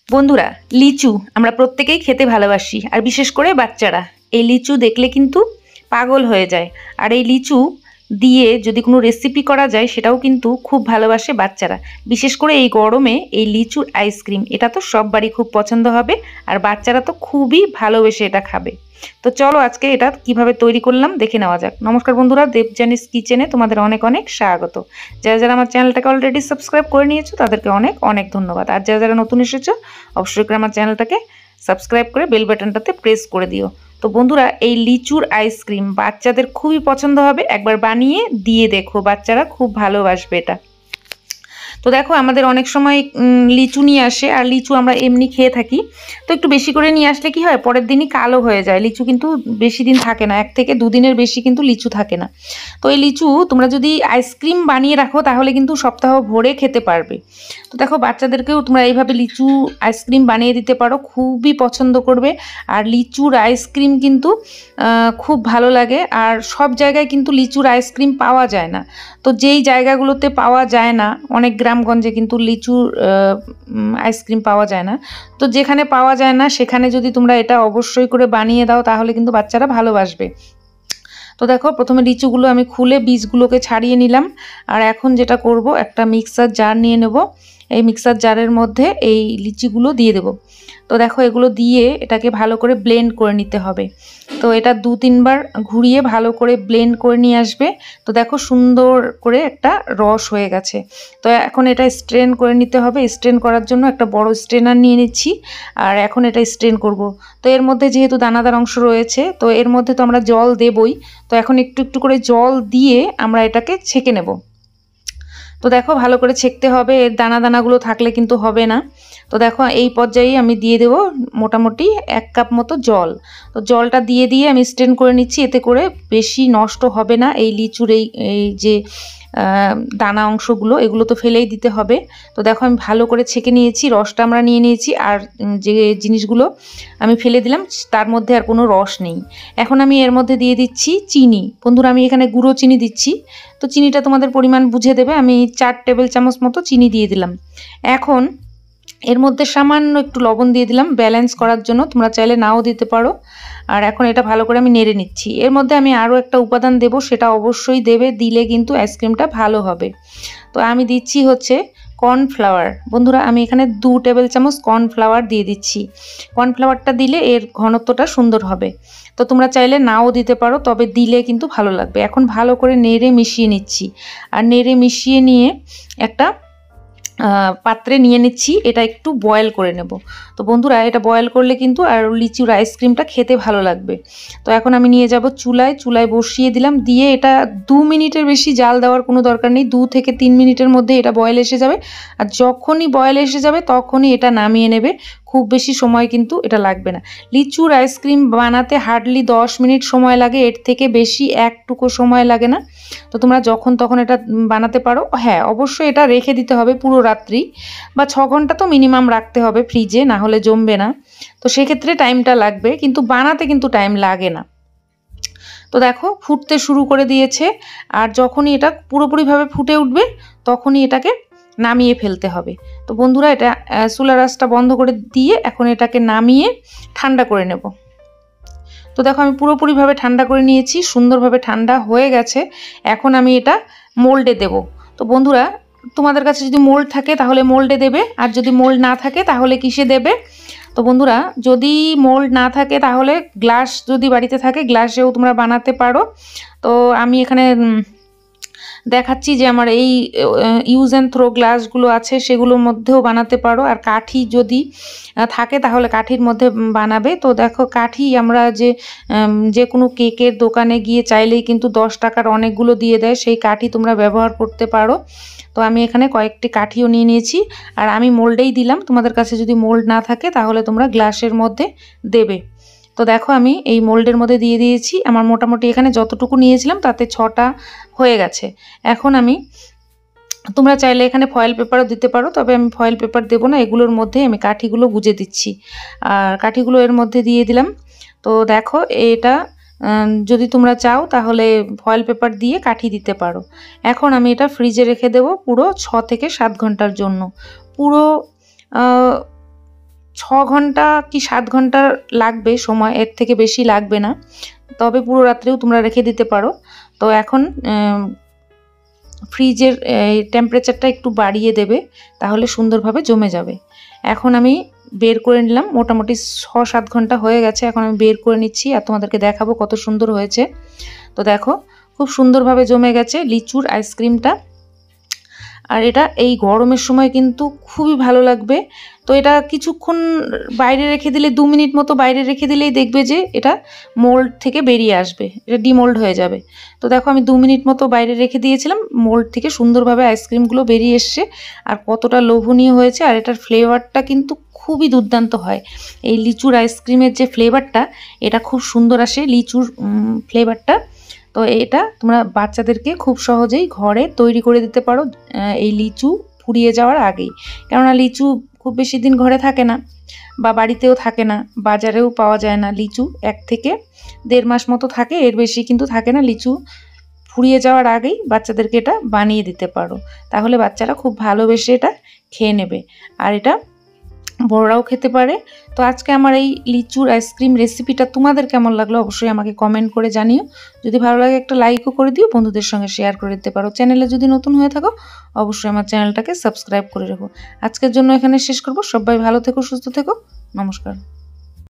বন্ধুরা, লিচু আমরা প্রত্যেকেই খেতে ভালোবাসি, আর বিশেষ করে বাচ্চারা এই লিচু দেখলে কিন্তু পাগল হয়ে যায়। আর এই লিচু দিয়ে যদি কোনো রেসিপি করা যায় সেটাও কিন্তু খুব ভালোবাসে বাচ্চারা। বিশেষ করে এই গরমে এই লিচুর আইসক্রিম এটা তো সব বাড়ি খুব পছন্দ হবে, আর বাচ্চারা তো খুবই ভালোবেসে এটা খাবে। তো চলো আজকে এটা কিভাবে তৈরি করলাম দেখে নেওয়া যাক। নমস্কার বন্ধুরা, দেবজানিস কিচেনে তোমাদের অনেক অনেক স্বাগত। যারা যারা আমার চ্যানেলটাকে অলরেডি সাবস্ক্রাইব করে নিয়েছো তাদেরকে অনেক অনেক ধন্যবাদ। আর যারা যারা নতুন এসেছো অবশ্যই করে আমার চ্যানেলটাকে সাবস্ক্রাইব করে বেল বাটনটাতে প্রেস করে দিও। তো বন্ধুরা, এই লিচুর আইসক্রিম বাচ্চাদের খুবই পছন্দ হবে, একবার বানিয়ে দিয়ে দেখো, বাচ্চারা খুব ভালোবাসবে এটা। তো দেখো, আমাদের অনেক সময় লিচু নিয়ে আসে, আর লিচু আমরা এমনি খেয়ে থাকি। তো একটু বেশি করে নিয়ে আসলে কি হয়, পরের দিনই কালো হয়ে যায়। লিচু কিন্তু বেশি দিন থাকে না, 1 থেকে 2 দিনের বেশি কিন্তু লিচু থাকে না। তো এই লিচু তোমরা যদি আইসক্রিম বানিয়ে রাখো তাহলে কিন্তু সপ্তাহ ভরে খেতে পারবে। তো দেখো, বাচ্চাদেরকেও তোমরা এইভাবে লিচু আইসক্রিম বানিয়ে দিতে পারো, খুবই পছন্দ করবে। আর লিচুর আইসক্রিম কিন্তু খুব ভালো লাগে। আর সব জায়গায় কিন্তু লিচুর আইসক্রিম পাওয়া যায় না। তো যেই জায়গাগুলোতে পাওয়া যায় না, অনেক গ্রামগঞ্জে কিন্তু লিচুর আইসক্রিম পাওয়া যায় না। তো যেখানে পাওয়া যায় না সেখানে যদি তোমরা এটা অবশ্যই করে বানিয়ে দাও তাহলে কিন্তু বাচ্চারা ভালোবাসবে। তো দেখো, প্রথমে লিচুগুলো আমি খুলে বীজগুলোকে ছাড়িয়ে নিলাম। আর এখন যেটা করব, একটা মিক্সার জার নিয়ে নেব। এই মিক্সার জারের মধ্যে এই লিচিগুলো দিয়ে দেব। তো দেখো, এগুলো দিয়ে এটাকে ভালো করে ব্লেন্ড করে নিতে হবে। তো এটা 2-3 বার ঘুরিয়ে ভালো করে ব্লেন্ড করে নিয়ে আসবে। তো দেখো, সুন্দর করে একটা রস হয়ে গেছে। তো এখন এটা স্ট্রেন করে নিতে হবে। স্ট্রেন করার জন্য একটা বড় স্ট্রেনার নিয়ে নিচ্ছি। আর এখন এটা স্ট্রেন করব। তো এর মধ্যে যেহেতু দানাদার অংশ রয়েছে, তো এর মধ্যে তো আমরা জল দেবই। তো এখন একটু একটু করে জল দিয়ে আমরা এটাকে ছেঁকে নেব। তো দেখো, ভালো করে ছেঁকতে হবে, এর দানা দানাগুলো থাকলে কিন্তু হবে না। তো দেখো, এই পর্যায়ে আমি দিয়ে দেব মোটামুটি 1 কাপ মতো জল। তো জলটা দিয়ে দিয়ে আমি স্ট্রেন করে নিচ্ছি, এতে করে বেশি নষ্ট হবে না। এই লিচুর এই যে দানা অংশগুলো, এগুলো তো ফেলেই দিতে হবে। তো দেখো, আমি ভালো করে ছেঁকে নিয়েছি, রসটা আমরা নিয়ে নিয়েছি। আর যে জিনিসগুলো আমি ফেলে দিলাম তার মধ্যে আর কোনো রস নেই। এখন আমি এর মধ্যে দিয়ে দিচ্ছি চিনি। বন্ধুরা, আমি এখানে গুঁড়ো চিনি দিচ্ছি। তো চিনিটা তোমাদের পরিমাণ বুঝে দেবে। আমি 4 টেবিল চামচ মতো চিনি দিয়ে দিলাম। এখন এর মধ্যে সামান্য একটু লবণ দিয়ে দিলাম ব্যালেন্স করার জন্য, তোমরা চাইলে নাও দিতে পারো। আর এখন এটা ভালো করে আমি নেড়ে নিচ্ছি। এর মধ্যে আমি আরও একটা উপাদান দেব, সেটা অবশ্যই দেবে, দিলে কিন্তু আইসক্রিমটা ভালো হবে। তো আমি দিচ্ছি হচ্ছে কর্নফ্লাওয়ার। বন্ধুরা, আমি এখানে 2 টেবিল চামচ কর্নফ্লাওয়ার দিয়ে দিচ্ছি। কর্নফ্লাওয়ারটা দিলে এর ঘনত্বটা সুন্দর হবে। তো তোমরা চাইলে নাও দিতে পারো, তবে দিলে কিন্তু ভালো লাগবে। এখন ভালো করে নেড়ে মিশিয়ে নিচ্ছি। আর নেড়ে মিশিয়ে নিয়ে একটা পাত্রে নিয়ে নিচ্ছি, এটা একটু বয়েল করে নেব। তো বন্ধুরা, এটা বয়েল করলে কিন্তু আর লিচুর আইসক্রিমটা খেতে ভালো লাগবে। তো এখন আমি নিয়ে যাব চুলায় বসিয়ে দিলাম। দিয়ে এটা 2 মিনিটের বেশি জাল দেওয়ার কোনো দরকার নেই, 2 থেকে 3 মিনিটের মধ্যে এটা বয়েল এসে যাবে। আর যখনই বয়েল এসে যাবে তখনই এটা নামিয়ে নেবে, খুব বেশি সময় কিন্তু এটা লাগবে না। লিচুর আইসক্রিম বানাতে হার্ডলি 10 মিনিট সময় লাগে, এর থেকে বেশি একটুকু সময় লাগে না। তো তোমরা যখন তখন এটা বানাতে পারো। হ্যাঁ, অবশ্যই এটা রেখে দিতে হবে পুরো রাত্রি, বা 6 ঘন্টা তো মিনিমাম রাখতে হবে ফ্রিজে, না হলে জমবে না। তো সেক্ষেত্রে টাইমটা লাগবে, কিন্তু বানাতে কিন্তু টাইম লাগে না। তো দেখো, ফুটতে শুরু করে দিয়েছে। আর যখনই এটা পুরোপুরিভাবে ফুটে উঠবে তখনই এটাকে নামিয়ে ফেলতে হবে। তো বন্ধুরা, এটা চুলার আঁচটা বন্ধ করে দিয়ে এখন এটাকে নামিয়ে ঠান্ডা করে নেব। তো দেখো, আমি পুরোপুরিভাবে ঠান্ডা করে নিয়েছি, সুন্দরভাবে ঠান্ডা হয়ে গেছে। এখন আমি এটা মোল্ডে দেব। তো বন্ধুরা, তোমাদের কাছে যদি মোল্ড থাকে তাহলে মোল্ডে দেবে, আর যদি মোল্ড না থাকে তাহলে কিসে দেবে? তো বন্ধুরা, যদি মোল্ড না থাকে তাহলে গ্লাস, যদি বাড়িতে থাকে গ্লাসেও তোমরা বানাতে পারো। তো আমি এখানে দেখাচ্ছি যে আমার এই ইউজ অ্যান্ড থ্রো গ্লাসগুলো আছে, সেগুলোর মধ্যেও বানাতে পারো। আর কাঠি যদি থাকে তাহলে কাঠির মধ্যে বানাবে। তো দেখো, কাঠি আমরা যে কোনো কেকের দোকানে গিয়ে চাইলেই কিন্তু 10 টাকার অনেকগুলো দিয়ে দেয়, সেই কাঠি তোমরা ব্যবহার করতে পারো। তো আমি এখানে কয়েকটি কাঠিও নিয়ে নিয়েছি, আর আমি মোল্ডেই দিলাম। তোমাদের কাছে যদি মোল্ড না থাকে তাহলে তোমরা গ্লাসের মধ্যে দেবে। তো দেখো, আমি এই মোল্ডের মধ্যে দিয়ে দিয়েছি। আমার মোটামুটি এখানে যতটুকু নিয়েছিলাম তাতে 6টা হয়ে গেছে। এখন তোমরা চাইলে এখানে ফয়েল পেপারও দিতে পারো, তবে আমি ফয়েল পেপার দেবো না। এগুলোর মধ্যে আমি কাঠিগুলো গুজে দিচ্ছি, আর কাঠিগুলো এর মধ্যে দিয়ে দিলাম। তো দেখো, এটা যদি তোমরা চাও তাহলে ফয়েল পেপার দিয়ে কাঠি দিতে পারো। এখন আমি এটা ফ্রিজে রেখে দেবো পুরো 6 থেকে 7 ঘন্টার জন্য। পুরো ঘন্টা কি 7 ঘন্টা লাগবে সময়, এর থেকে বেশি লাগবে না। তবে পুরো রাত্রেও তোমরা রেখে দিতে পারো। তো এখন ফ্রিজের টেম্পারেচারটা একটু বাড়িয়ে দেবে, তাহলে সুন্দরভাবে জমে যাবে। এখন আমি বের করে নিলাম, মোটামুটি 6-7 ঘন্টা হয়ে গেছে। এখন আমি বের করে নিচ্ছি আর তোমাদেরকে দেখাবো কত সুন্দর হয়েছে। তো দেখো খুব সুন্দরভাবে জমে গেছে লিচুর আইসক্রিমটা। আর এটা এই গরমের সময় কিন্তু খুবই ভালো লাগবে। তো এটা কিছুক্ষণ বাইরে রেখে দিলে, 2 মিনিট মতো বাইরে রেখে দিলেই দেখবে যে এটা মোল্ড থেকে বেরিয়ে আসবে, এটা ডিমোল্ড হয়ে যাবে। তো দেখো আমি 2 মিনিট মতো বাইরে রেখে দিয়েছিলাম, মোল্ড থেকে সুন্দরভাবে আইসক্রিমগুলো বেরিয়ে এসছে। আর কতটা লোভনীয় হয়েছে, আর এটার ফ্লেভারটা কিন্তু খুবই দুর্দান্ত হয়। এই লিচুর আইসক্রিমের যে ফ্লেভারটা, এটা খুব সুন্দর আসে, লিচুর ফ্লেভারটা। তো এটা তোমরা বাচ্চাদেরকে খুব সহজেই ঘরে তৈরি করে দিতে পারো এই লিচু ফুরিয়ে যাওয়ার আগেই। কেননা লিচু খুব বেশি দিন ঘরে থাকে না, বা বাড়িতেও থাকে না, বাজারেও পাওয়া যায় না। লিচু 1 থেকে 1.5 মাস মতো থাকে, এর বেশি কিন্তু থাকে না। লিচু ফুরিয়ে যাওয়ার আগেই বাচ্চাদেরকে এটা বানিয়ে দিতে পারো, তাহলে বাচ্চারা খুব ভালোবেসে এটা খেয়ে নেবে। আর এটা বড়রাও খেতে পারে। তো আজকে আমার এই লিচুর আইসক্রিম রেসিপিটা তোমাদের কেমন লাগলো অবশ্যই আমাকে কমেন্ট করে জানিও। যদি ভালো লাগে একটা লাইকও করে দিও, বন্ধুদের সঙ্গে শেয়ার করে দিতে পারো। চ্যানেলে যদি নতুন হয়ে থাকো অবশ্যই আমার চ্যানেলটাকে সাবস্ক্রাইব করে রাখো। আজকের জন্য এখানে শেষ করব। সবাই ভালো থেকো, সুস্থ থেকো, নমস্কার।